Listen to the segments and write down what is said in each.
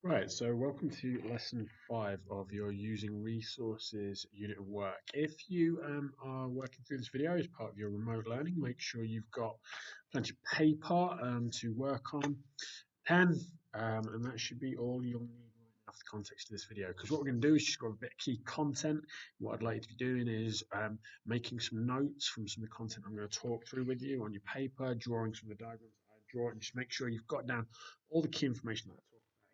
Right, so welcome to lesson 5 of your using resources unit of work. If you are working through this video as part of your remote learning, make sure you've got plenty of paper to work on, pen, and that should be all you'll need right now for the context of this video. Because what we're going to do is just grab a bit of key content. What I'd like you to be doing is making some notes from some of the content I'm going to talk through with you on your paper, drawing some of the diagrams I draw, and just make sure you've got down all the key information that I talk about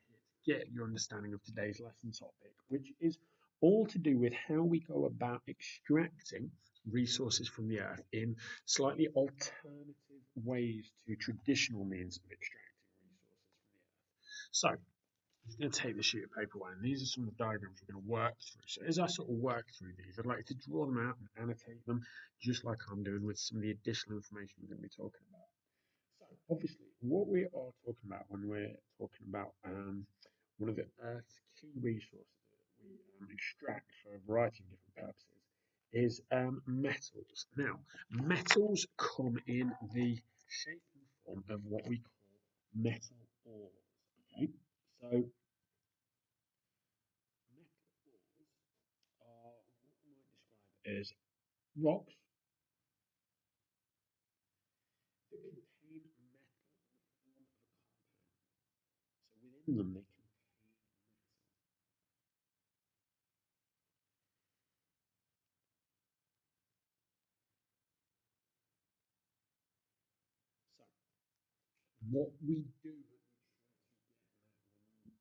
here to get your understanding of today's lesson topic, which is all to do with how we go about extracting resources from the earth in slightly alternative ways to traditional means of extracting resources from the earth. So I'm going to take the sheet of paper away, and these are some of the diagrams we're going to work through. So as I sort of work through these, I'd like to draw them out and annotate them, just like I'm doing with some of the additional information we're going to be talking about. So obviously, what we are talking about when we're talking about one of the Earth's key resources that we extract for a variety of different purposes is metals. Now, metals come in the shape and form of what we call metal ores. Okay, so metal ores are what we might describe as rocks that contain metal in the form of a compound. So within them, they contain metal. So what we do when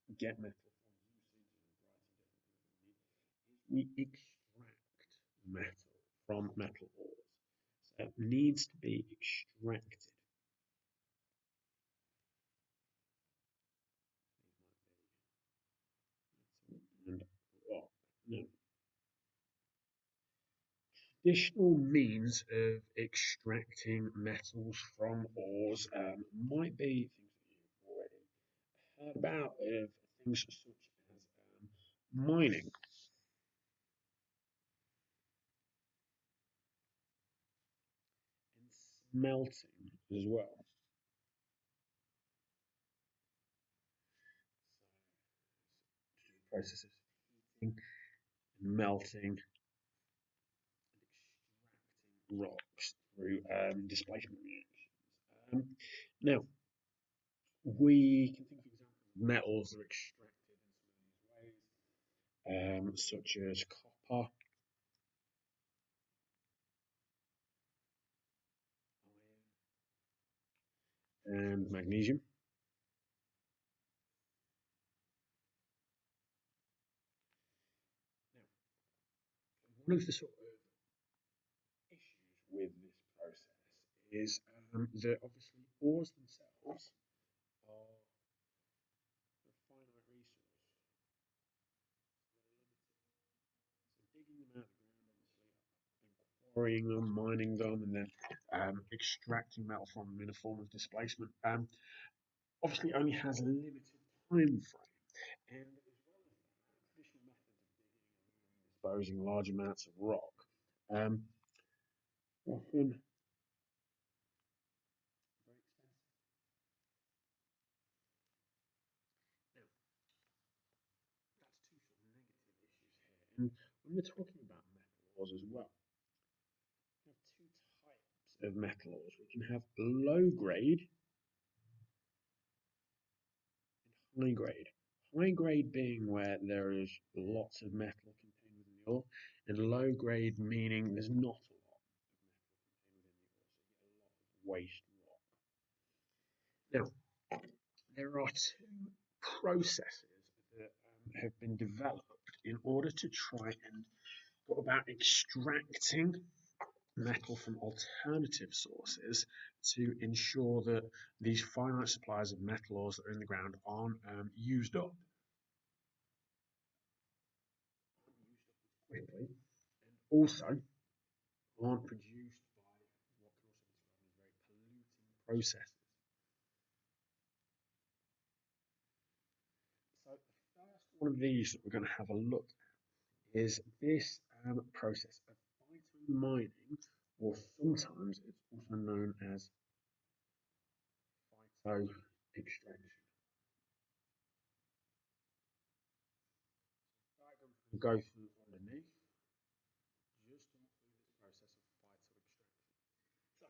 we get metal for usage and a variety of different things we need is we extract metal from metal ores. So it needs to be extracted. And rock. Now, traditional means of extracting metals from ores might be things that you've already heard about, of things such as mining and smelting as well. So, processes of heating, melting, and extracting rocks through displacement reactions. Now, we can think of examples of metals that are extracted in some of these ways, such as copper, iron, and magnesium. Now, one of the sort of issues with this process is that obviously ores themselves are a finite resource. So digging them out of the ground, obviously, and quarrying them, mining them, and then extracting metal from them in a form of displacement, obviously only has a limited time frame. And as well as that, traditional methods of digging and disposing large amounts of rock um, often very expensive. Now, that's two sort of negative issues here. And when we're talking about metal ores as well, we have two types of metal ores. We can have low grade and high grade. High grade being where there is lots of metal contained within the ore, and low grade meaning there's not a lot of metal contained within the ore, so you get a lot of waste rock. Now, there are two processes that have been developed in order to try and go about extracting metal from alternative sources to ensure that these finite supplies of metal ores that are in the ground aren't used up quickly, and also aren't produced by what can also be described as very polluting processes. So the first one of these that we're going to have a look at is this process of phytomining, or sometimes it's also known as phyto extraction. go through underneath, just to through this process of phytoextraction. So,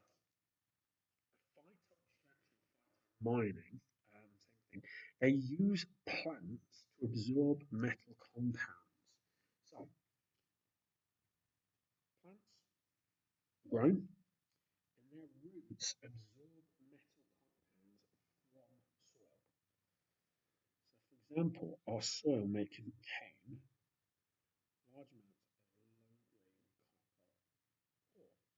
phytomining, same thing. They use plants to absorb metal compounds. So, plants grown and their roots absorb metal compounds from soil. So, for example, our soil may contain large amounts of low-grade copper ore. Contains low-grade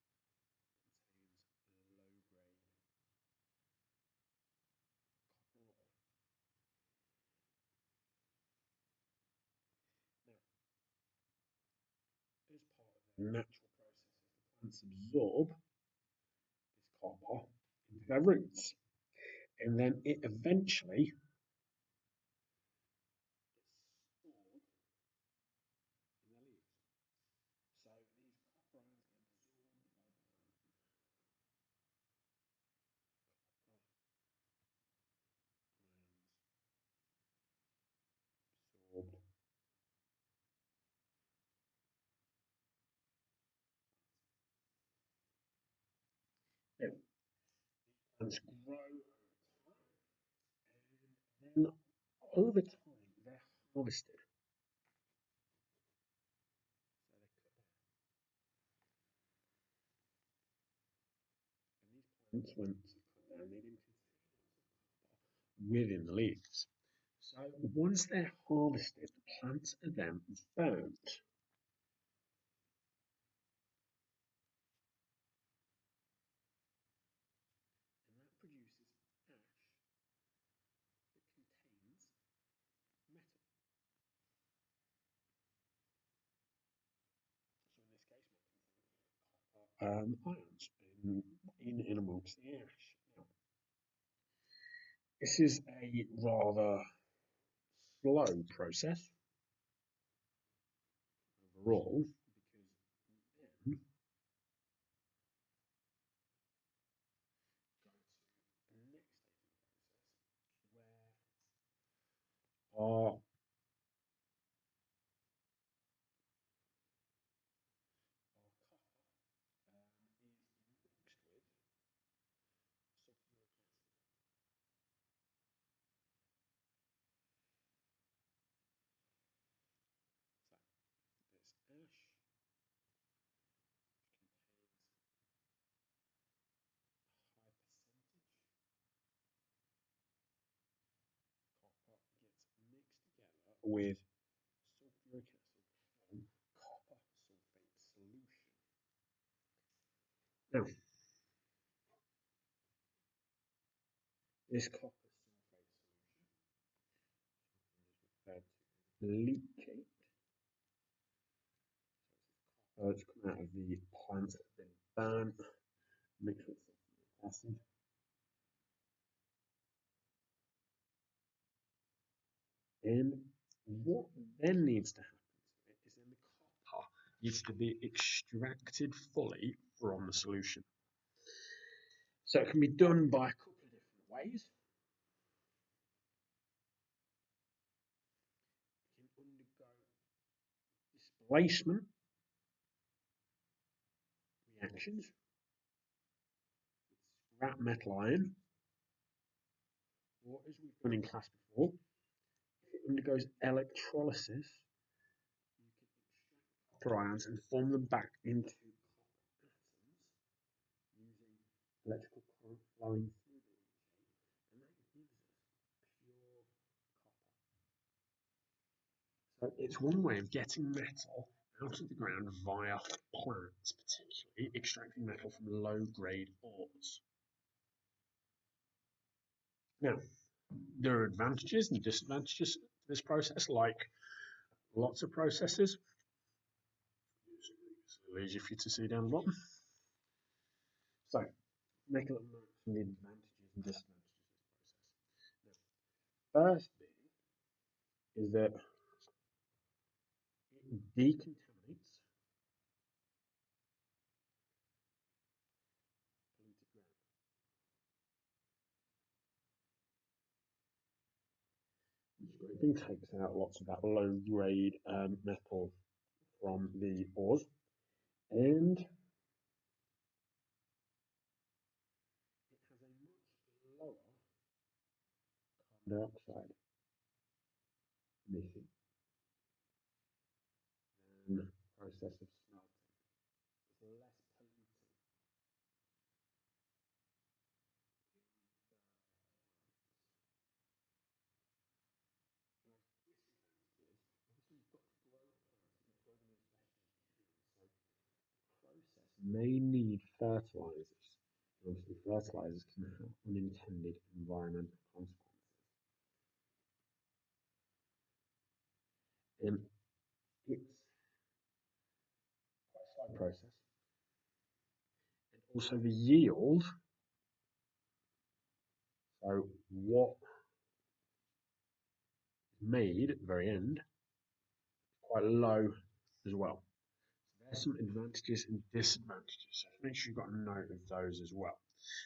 copper ore. Now, as part of their natural processes, the plants absorb this copper into their roots, and then it eventually gets stored in their leaves. So these copper ions get absorbed by the plant. Copper ions absorbed. Now, plants grow and then over time they're harvested. So they're cut down. And these plants, when cut down, they then within the leaves. So once they're harvested, the plants are then burnt. And that produces ash that contains metal. So in this case, ions in amongst the ash. Now, this is a rather slow process overall because then go to the next stage of the process where our copper is mixed with sulfuric acid. So this ash contains a high percentage copper gets mixed together with sulfuric acid to form copper sulfate solution. Now, this copper sulfate solution is referred to as leachate. So it's come out of the plants that have been burnt, mixed with sulfuric acid. And what then needs to happen to it is then the copper needs to be extracted fully from the solution. So it can be done by a couple of different ways. It can undergo displacement reactions with scrap metal iron, or as we've done in class before, if it undergoes electrolysis, you can extract copper ions and form them back into copper atoms using electrical current flowing through the leachate, and that gives us pure copper. So it's one way of getting metal out of the ground via plants, particularly extracting metal from low-grade ores. Now, there are advantages and disadvantages to this process, like lots of processes. It's easy for you to see down the bottom. So, make a little note from the advantages and disadvantages of this process. Now, first thing is that it decontaminates polluted ground. scraping takes out lots of that low grade metal from the ores, and it has a much lower carbon dioxide emission than the process of smelting. It's less polluting. May need fertilizers. Obviously, fertilizers can have unintended environmental consequences. And it's quite a slow process. And also the yield, so what is made at the very end, is quite low as well. So there's some advantages and disadvantages. So make sure you've got a note of those as well.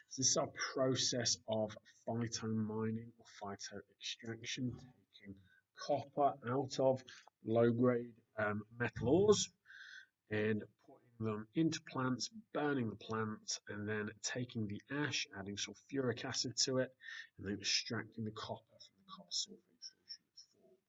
So this is our process of phytomining or phyto extraction, taking copper out of low grade metal ores and putting them into plants, burning the plant, and then taking the ash, adding sulfuric acid to it, and then extracting the copper from the copper sulfate solution that's formed.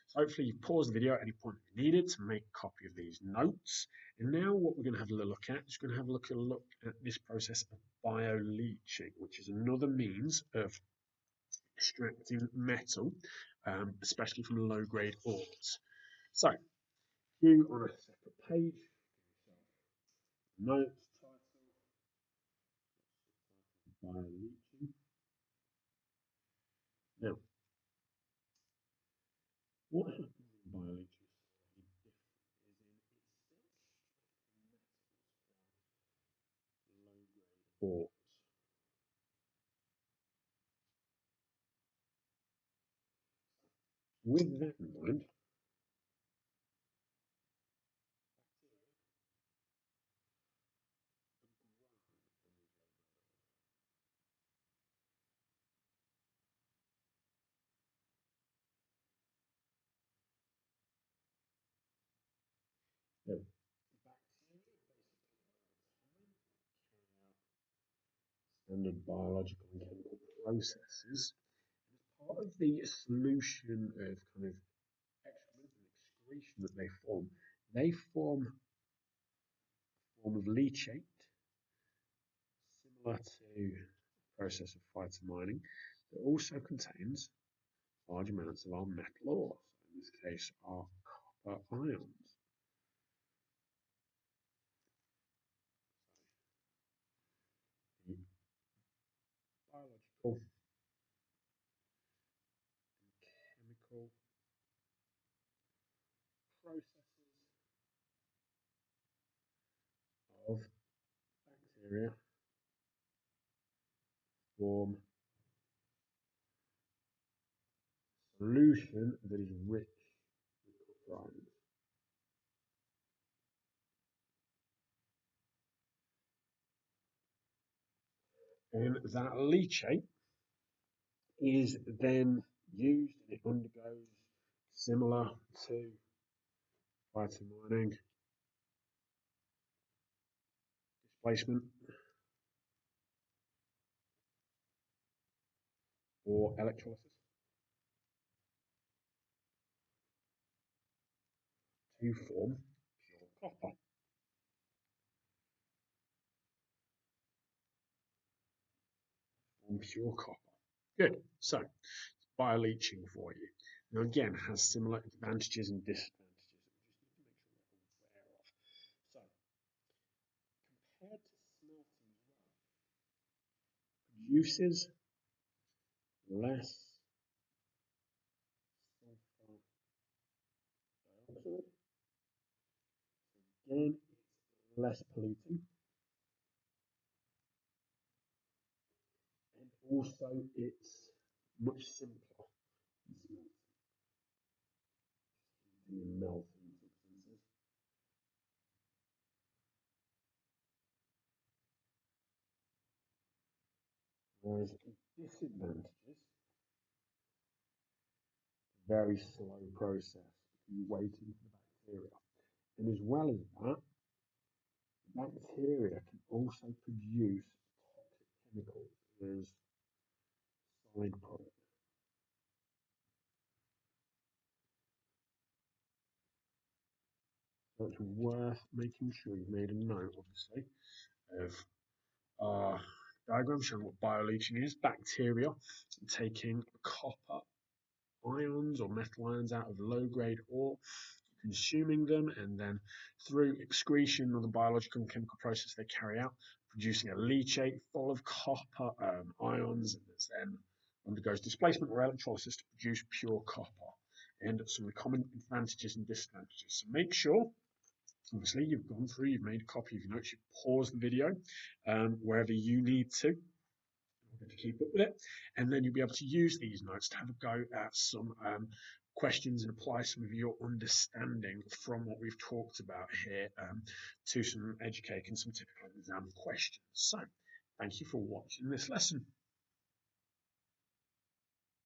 So hopefully you pause the video at any point you needed to make a copy of these notes. And now what we're going to have a look at is we're going to have a look at this process of bioleaching, which is another means of extracting metal, especially from low-grade ores. So, you on a separate page, notes, title, bioleaching. Now, what happens in bioleaching is low-grade ores. With that in mind, the standard biological and chemical processes, part of the solution of kind of excrement and excretion that they form a form of leachate, similar to the process of phytomining, that also contains large amounts of our metal ores, in this case our copper ions. The biological and chemical processes of bacteria form solution that is rich with copper ions. And that leachate is then used and it undergoes similar to phytomining displacement or electrolysis to form pure copper. Form pure copper. Good. So, bioleaching for you. Now, again, has similar advantages and disadvantages that we just need to make sure we're aware of. So, compared to smelting produces less sulfur dioxide. Again, it's less polluting. And also it's much simpler than melting substances. Whereas disadvantages, very slow process. You're waiting for the bacteria. And as well as that, bacteria can also produce toxic chemicals as side products. So it's worth making sure you've made a note, obviously, of our diagram showing what bioleaching is. Bacteria taking copper ions or metal ions out of low-grade ore, consuming them, and then through excretion or the biological and chemical process they carry out, producing a leachate full of copper ions, and this then undergoes displacement or electrolysis to produce pure copper. And some of the common advantages and disadvantages. So make sure, obviously, you've gone through, you've made a copy of your notes, you've paused the video wherever you need to keep up with it, and then you'll be able to use these notes to have a go at some questions and apply some of your understanding from what we've talked about here to some educating some typical exam questions. So thank you for watching this lesson.